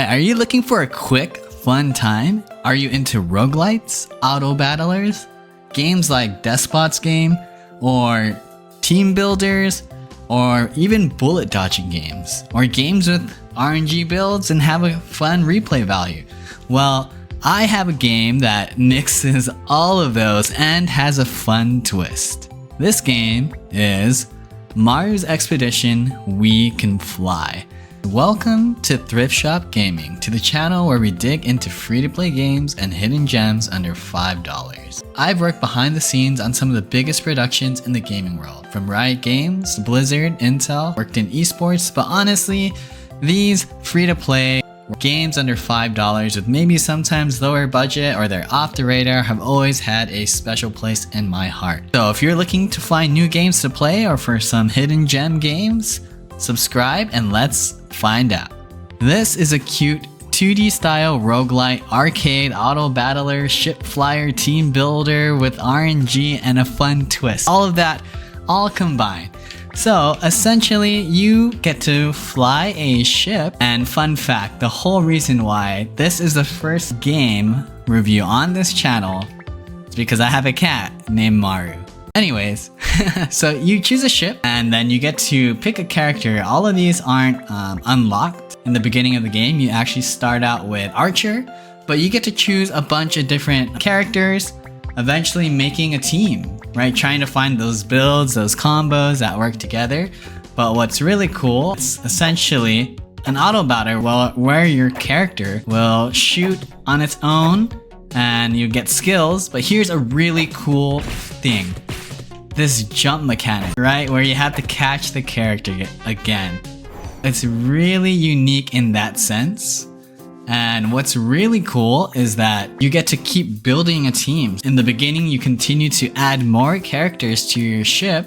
Alright, are you looking for a quick, fun time? Are you into roguelites, auto battlers, games like Despot's game, or team builders, or even bullet dodging games, or games with RNG builds and have a fun replay value? Well, I have a game that mixes all of those and has a fun twist. This game is Maru's Expedition, We Can Fly. Welcome to Thrift Shop Gaming, to the channel where we dig into free-to-play games and hidden gems under $5. I've worked behind the scenes on some of the biggest productions in the gaming world, from Riot Games, Blizzard, Intel, worked in esports, but honestly, these free-to-play games under $5 with maybe sometimes lower budget or they're off the radar have always had a special place in my heart. So if you're looking to find new games to play or for some hidden gem games, subscribe and let's find out. This is a cute 2D style roguelite, arcade, auto battler, ship flyer, team builder with RNG and a fun twist. All of that all combined. So essentially you get to fly a ship, and fun fact, the whole reason why this is the first game review on this channel is because I have a cat named Maru. Anyways, so you choose a ship and then you get to pick a character. All of these aren't unlocked in the beginning of the game. You actually start out with Archer, but you get to choose a bunch of different characters, eventually making a team, right? Trying to find those builds, those combos that work together. But what's really cool, it's essentially an auto battler where your character will shoot on its own and you get skills. But here's a really cool thing. This jump mechanic, right? Where you have to catch the character again. It's really unique in that sense. And what's really cool is that you get to keep building a team. In the beginning, you continue to add more characters to your ship,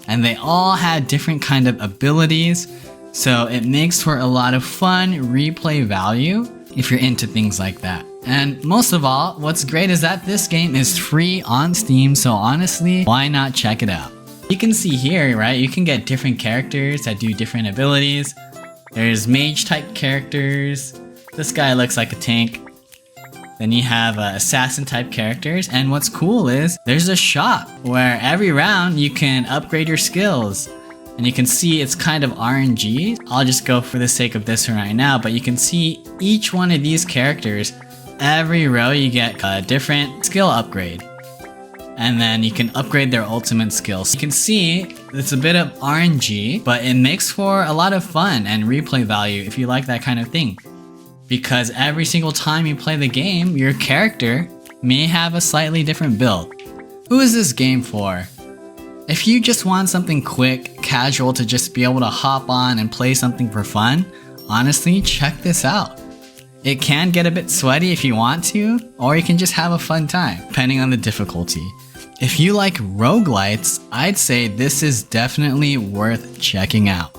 and they all had different kind of abilities. So it makes for a lot of fun replay value if you're into things like that. And most of all, what's great is that this game is free on Steam, so honestly, why not check it out? You can see here, right, you can get different characters that do different abilities. There's mage type characters. This guy looks like a tank. Then you have assassin type characters, and what's cool is there's a shop where every round you can upgrade your skills. And you can see it's kind of RNG. I'll just go for the sake of this right now, but you can see each one of these characters, every row you get a different skill upgrade. And then you can upgrade their ultimate skills. You can see it's a bit of RNG, but it makes for a lot of fun and replay value if you like that kind of thing. Because every single time you play the game, your character may have a slightly different build. Who is this game for? If you just want something quick, casual to just be able to hop on and play something for fun, honestly, check this out. It can get a bit sweaty if you want to, or you can just have a fun time, depending on the difficulty. If you like roguelites, I'd say this is definitely worth checking out.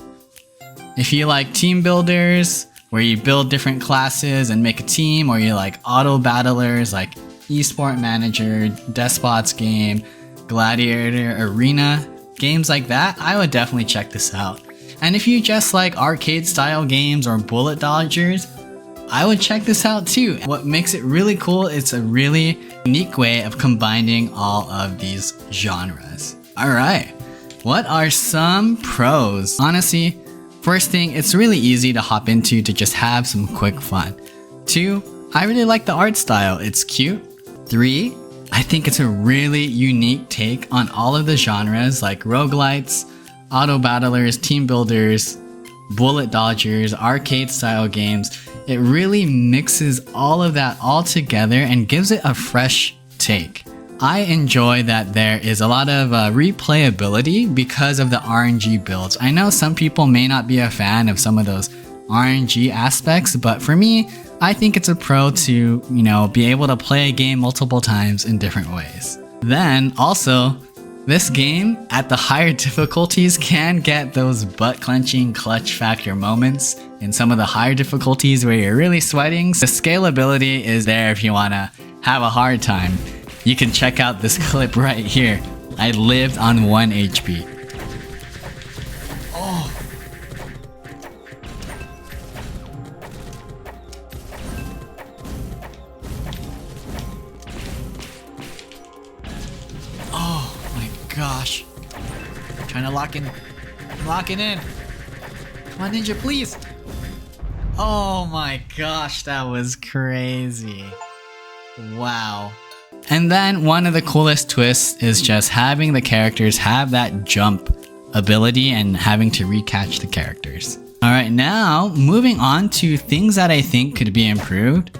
If you like team builders, where you build different classes and make a team, or you like auto battlers like Esport Manager, Despot's game, Gladiator Arena, games like that, I would definitely check this out. And if you just like arcade style games or bullet dodgers, I would check this out too. What makes it really cool, it's a really unique way of combining all of these genres. Alright, what are some pros? Honestly, first thing, it's really easy to hop into to just have some quick fun. 2, I really like the art style, it's cute. 3, I think it's a really unique take on all of the genres like roguelites, auto battlers, team builders, bullet dodgers, arcade style games. It really mixes all of that all together and gives it a fresh take. I enjoy that there is a lot of replayability because of the RNG builds. I know some people may not be a fan of some of those RNG aspects, but for me, I think it's a pro to, be able to play a game multiple times in different ways. Then also, this game at the higher difficulties can get those butt-clenching clutch factor moments in some of the higher difficulties where you're really sweating. The scalability is there if you want to have a hard time. You can check out this clip right here. I lived on 1 HP. Oh. Trying to lock in. I'm locking in. Come on, Ninja, please. Oh my gosh, that was crazy. Wow. And then one of the coolest twists is just having the characters have that jump ability and having to recatch the characters. Alright, now moving on to things that I think could be improved.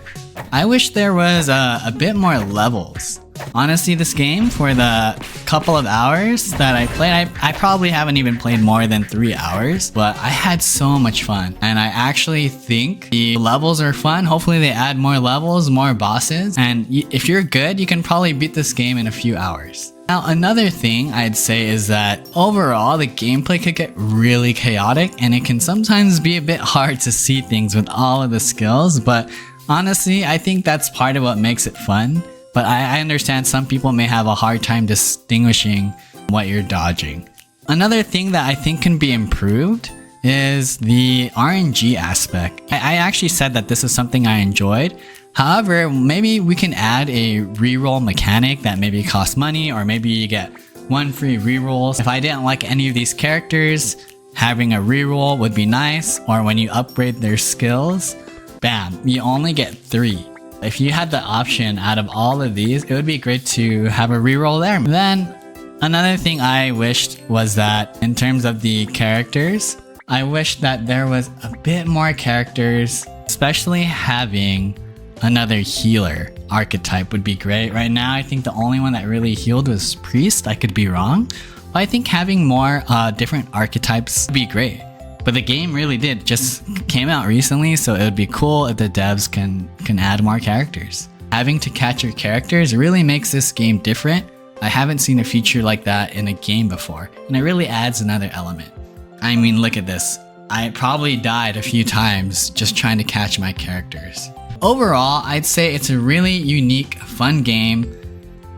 I wish there was a bit more levels. Honestly, this game, for the couple of hours that I played, I probably haven't even played more than 3 hours, but I had so much fun. And I actually think the levels are fun. Hopefully they add more levels, more bosses, and if you're good, you can probably beat this game in a few hours. Now, another thing I'd say is that overall, the gameplay could get really chaotic, and it can sometimes be a bit hard to see things with all of the skills, but honestly, I think that's part of what makes it fun. But I understand some people may have a hard time distinguishing what you're dodging. Another thing that I think can be improved is the RNG aspect. I actually said that this is something I enjoyed. However, maybe we can add a reroll mechanic that maybe costs money, or maybe you get 1 free rerolls. If I didn't like any of these characters, having a reroll would be nice, or when you upgrade their skills, bam, you only get 3. If you had the option out of all of these, it would be great to have a reroll there. Then, another thing I wished was that in terms of the characters, I wish that there was a bit more characters, especially having another healer archetype would be great. Right now, I think the only one that really healed was Priest. I could be wrong, but I think having more different archetypes would be great. But the game really just came out recently, so it would be cool if the devs can add more characters. Having to catch your characters really makes this game different. I haven't seen a feature like that in a game before, and it really adds another element. I mean, look at this. I probably died a few times just trying to catch my characters. Overall, I'd say it's a really unique, fun game.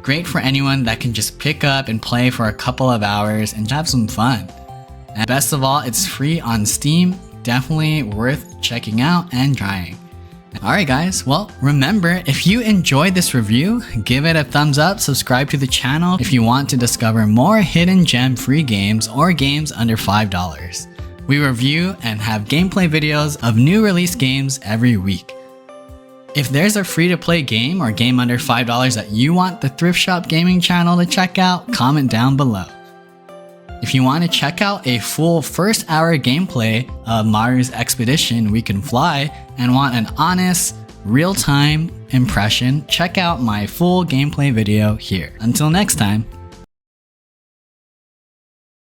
Great for anyone that can just pick up and play for a couple of hours and have some fun. And best of all, it's free on Steam. Definitely worth checking out and trying. Alright guys, well remember, if you enjoyed this review, give it a thumbs up, subscribe to the channel if you want to discover more hidden gem free games or games under $5. We review and have gameplay videos of new release games every week. If there's a free to play game or game under $5 that you want the Thrift Shop Gaming channel to check out, comment down below. If you want to check out a full first hour gameplay of Maru's Expedition We Can Fly and want an honest, real-time impression, check out my full gameplay video here. Until next time.